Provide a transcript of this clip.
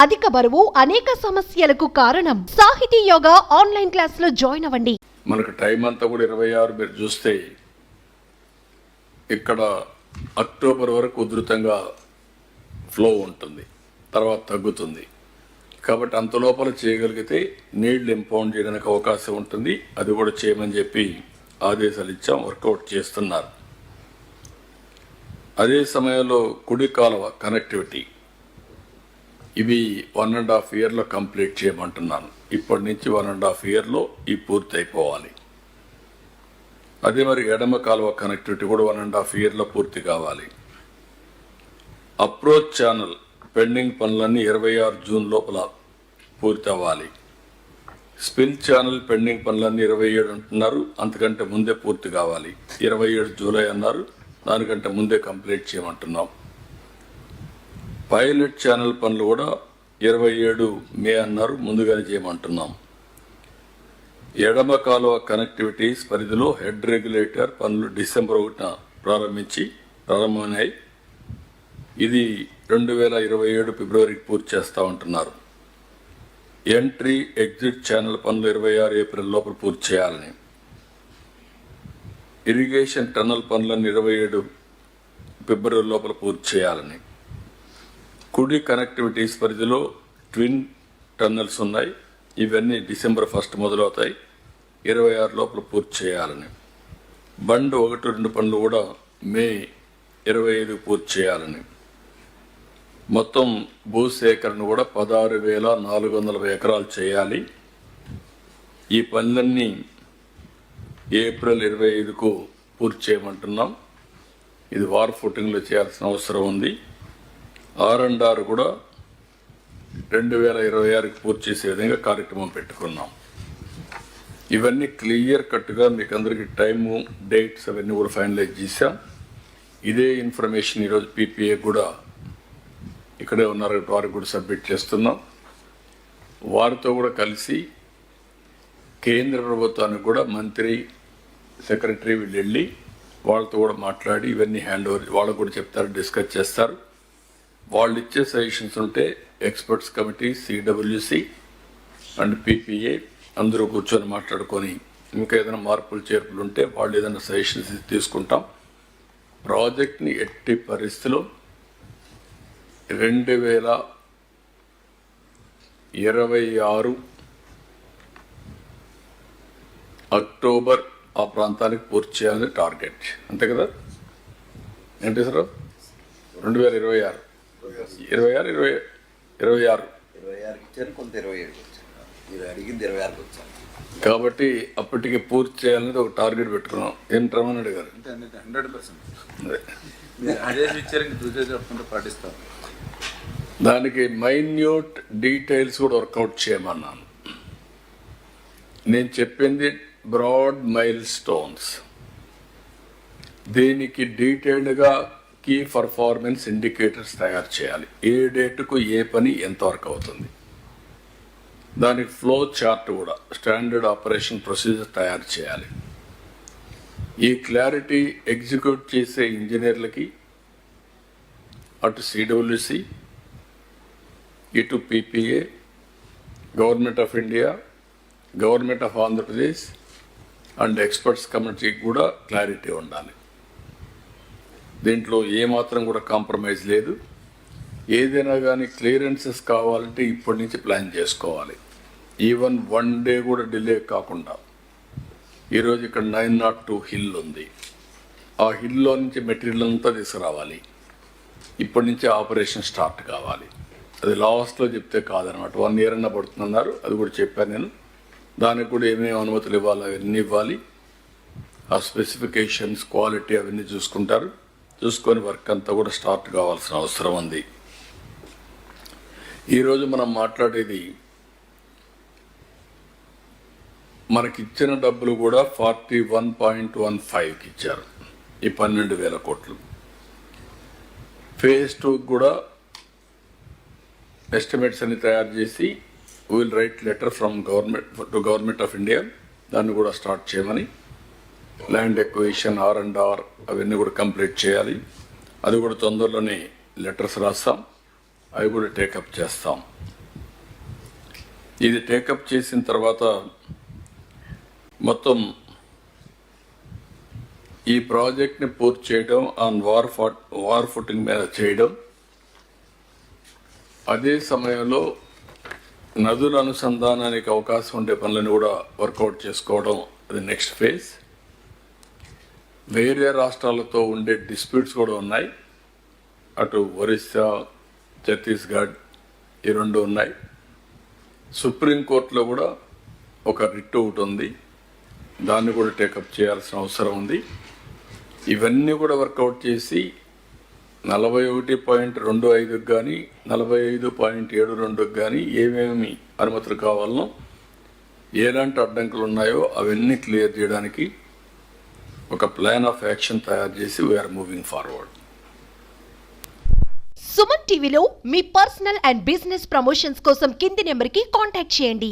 అధిక బరువు అనేక సమస్యలకు కారణం. సాహితీ యోగా ఆన్లైన్ క్లాస్ లో జాయిన్ అవ్వండి. మనకు టైం అంతా కూడా 26 మీరు చూస్తే ఇక్కడ అక్టోబర్ వరకు ఉధృతంగా ఫ్లో ఉంటుంది, తర్వాత తగ్గుతుంది. కాబట్టి అంత లోపల చేయగలిగితే నీళ్లు ఇంపౌండ్ చేయడానికి అవకాశం ఉంటుంది. అది కూడా చేయమని చెప్పి ఆదేశాలు ఇచ్చాం, వర్కౌట్ చేస్తున్నారు. అదే సమయంలో కుడి కాలువ కనెక్టివిటీ ఇవి 1.5 yearలో కంప్లీట్ చేయమంటున్నాను. ఇప్పటి నుంచి 1.5 yearలో ఈ పూర్తి అయిపోవాలి. అదే మరి ఎడమ కాలువ కనెక్టివిటీ కూడా 1.5 yearలో పూర్తి కావాలి. అప్రోచ్ ఛానల్ పెండింగ్ పనులన్నీ 26 జూన్ లోపల పూర్తి అవ్వాలి. స్పిల్ ఛానల్ పెండింగ్ పనులన్నీ 27 అంటున్నారు, అంతకంటే ముందే పూర్తి కావాలి. 27 జూలై అన్నారు, దానికంటే ముందే కంప్లీట్ చేయమంటున్నాం. పైలట్ ఛానల్ పనులు కూడా 27 మే అన్నారు, ముందుగానే చేయమంటున్నాం. ఎడమ కాలువ కనెక్టివిటీస్ పరిధిలో హెడ్ రెగ్యులేటర్ పనులు డిసెంబర్ 1న ప్రారంభమైనాయి. ఇది 2027 ఫిబ్రవరికి పూర్తి చేస్తా ఉంటున్నారు. ఎంట్రీ ఎగ్జిట్ ఛానల్ పనులు 26 ఏప్రిల్ లోపల పూర్తి చేయాలని, ఇరిగేషన్ టన్నల్ పనులను 27 ఫిబ్రవరి లోపల పూర్తి చేయాలని, కుడి కనెక్టివిటీస్ పరిధిలో ట్విన్ టన్నల్స్ ఉన్నాయి, ఇవన్నీ డిసెంబర్ 1 మొదలవుతాయి, 26 లోపల పూర్తి చేయాలని, బండ్ 1-2 పనులు కూడా మే 25 పూర్తి చేయాలని, మొత్తం భూసేకరణ కూడా 16,440 ఎకరాలు చేయాలి. ఈ పనులన్నీ ఏప్రిల్ 25కు పూర్తి చేయమంటున్నాం. ఇది వార్ ఫుటింగ్లో చేయాల్సిన అవసరం ఉంది. R&R కూడా 2026కి పూర్తి చేసే విధంగా కార్యక్రమం పెట్టుకున్నాం. ఇవన్నీ క్లియర్ కట్గా మీకు అందరికీ టైము, డేట్స్ అవన్నీ కూడా ఫైనలైజ్ చేశాం. ఇదే ఇన్ఫర్మేషన్ ఈరోజు PPA కూడా ఇక్కడే ఉన్నారు, వారికి కూడా సబ్మిట్ చేస్తున్నాం. వారితో కూడా కలిసి కేంద్ర ప్రభుత్వానికి కూడా మంత్రి, సెక్రటరీ వీళ్ళు వెళ్ళి వాళ్ళతో కూడా మాట్లాడి ఇవన్నీ హ్యాండ్ ఓవర్ వాళ్ళకు కూడా చెప్తారు, డిస్కస్ చేస్తారు. వాళ్ళు ఇచ్చే సజెషన్స్ ఉంటే experts committee, CWC and PPA అందరూ కూర్చొని మాట్లాడుకొని ఇంకా ఏదైనా మార్పులు చేర్పులు ఉంటే వాళ్ళు ఏదైనా సజెషన్స్ తీసుకుంటాం. ప్రాజెక్ట్ని ఎట్టి పరిస్థితిలో 2026 అక్టోబర్ ఆ ప్రాంతానికి పూర్తి చేయాలని టార్గెట్, అంతే కదా? ఏంటి సార్? 2026 కాబట్టి అప్పటికి పూర్తి చేయాలనేది ఒక టార్గెట్ పెట్టుకున్నాం. ఏం రమణారెడ్డి గారు? 100% దానికి మైన్యూట్ డీటెయిల్స్ కూడా వర్కౌట్ చేయమన్నాను. నేను చెప్పింది బ్రాడ్ మైల్ స్టోన్స్, దీనికి డీటెయిల్డ్గా కీ పర్ఫార్మెన్స్ ఇండికేటర్స్ తయారు చేయాలి. ఏ డేటుకు ఏ పని ఎంతవరకు అవుతుంది, దానికి ఫ్లో చార్ట్ కూడా స్టాండర్డ్ ఆపరేషన్ ప్రొసీజర్ తయారు చేయాలి. ఈ క్లారిటీ ఎగ్జిక్యూట్ చేసే ఇంజనీర్లకి, అటు CWC, ఇటు PPA, government of India, government of Andhra Pradesh and experts కమిటీకి కూడా క్లారిటీ ఉండాలి. దీంట్లో ఏమాత్రం కూడా కాంప్రమైజ్ లేదు. ఏదైనా కానీ క్లియరెన్సెస్ కావాలంటే ఇప్పటి నుంచి ప్లాన్ చేసుకోవాలి. ఈవెన్ 1 డే కూడా డిలే కాకుండా. ఈరోజు ఇక్కడ 902 హిల్ ఉంది, ఆ హిల్లో నుంచి మెటీరియల్ అంతా తీసుకురావాలి. ఇప్పటి నుంచి ఆపరేషన్ స్టార్ట్ కావాలి. అది లాస్ట్లో చెప్తే కాదనమాట, 1 year అన్నా పడుతుందన్నారు. అది కూడా చెప్పాను నేను. దానికి కూడా ఏమేమి అనుమతులు ఇవ్వాలి అవన్నీ ఇవ్వాలి. ఆ స్పెసిఫికేషన్స్, క్వాలిటీ అవన్నీ చూసుకుంటారు. చూసుకొని వర్క్ అంతా కూడా స్టార్ట్ కావాల్సిన అవసరం ఉంది. ఈరోజు మనం మాట్లాడేది, మనకిచ్చిన డబ్బులు కూడా 41.15కి ఇచ్చారు, ఈ 12,000 కోట్లు. phase 2 కూడా ఎస్టిమేట్స్ అన్ని తయారు చేసి will write letter from government of India, దాన్ని కూడా స్టార్ట్ చేయమని. ల్యాండ్ ఎక్విజిషన్, R&R అవన్నీ కూడా కంప్లీట్ చేయాలి. అది కూడా తొందరలోనే లెటర్స్ రాస్తాం, అవి కూడా టేకప్ చేస్తాం. ఇది టేకప్ చేసిన తర్వాత మొత్తం ఈ ప్రాజెక్ట్ని పూర్తి చేయడం ఆన్ వార్ ఫుటింగ్ మీద చేయడం, అదే సమయంలో నదుల అనుసంధానానికి అవకాశం ఉండే పనులను కూడా వర్కౌట్ చేసుకోవడం అది నెక్స్ట్ ఫేజ్. వేరే రాష్ట్రాలతో ఉండే డిస్ప్యూట్స్ కూడా ఉన్నాయి. అటు ఒరిస్సా, ఛత్తీస్గఢ్ ఈ రెండు ఉన్నాయి. సుప్రీంకోర్టులో కూడా ఒక రిట్ ఒకటి ఉంది, దాన్ని కూడా టేకప్ చేయాల్సిన అవసరం ఉంది. ఇవన్నీ కూడా వర్కౌట్ చేసి 41.25 కానీ 45.72 కానీ ఏమేమి అనుమతులు కావాలనో, ఎలాంటి అడ్డంకులు ఉన్నాయో అవన్నీ క్లియర్ చేయడానికి ఒక ప్లాన్ ఆఫ్ యాక్షన్ తయారు చేసి వీఆర్ మూవింగ్ ఫార్వర్డ్. సుమన్ టీవీలో మీ పర్సనల్ అండ్ బిజినెస్ ప్రమోషన్స్ కోసం కింది నెంబర్కి కాంటాక్ట్ చేయండి.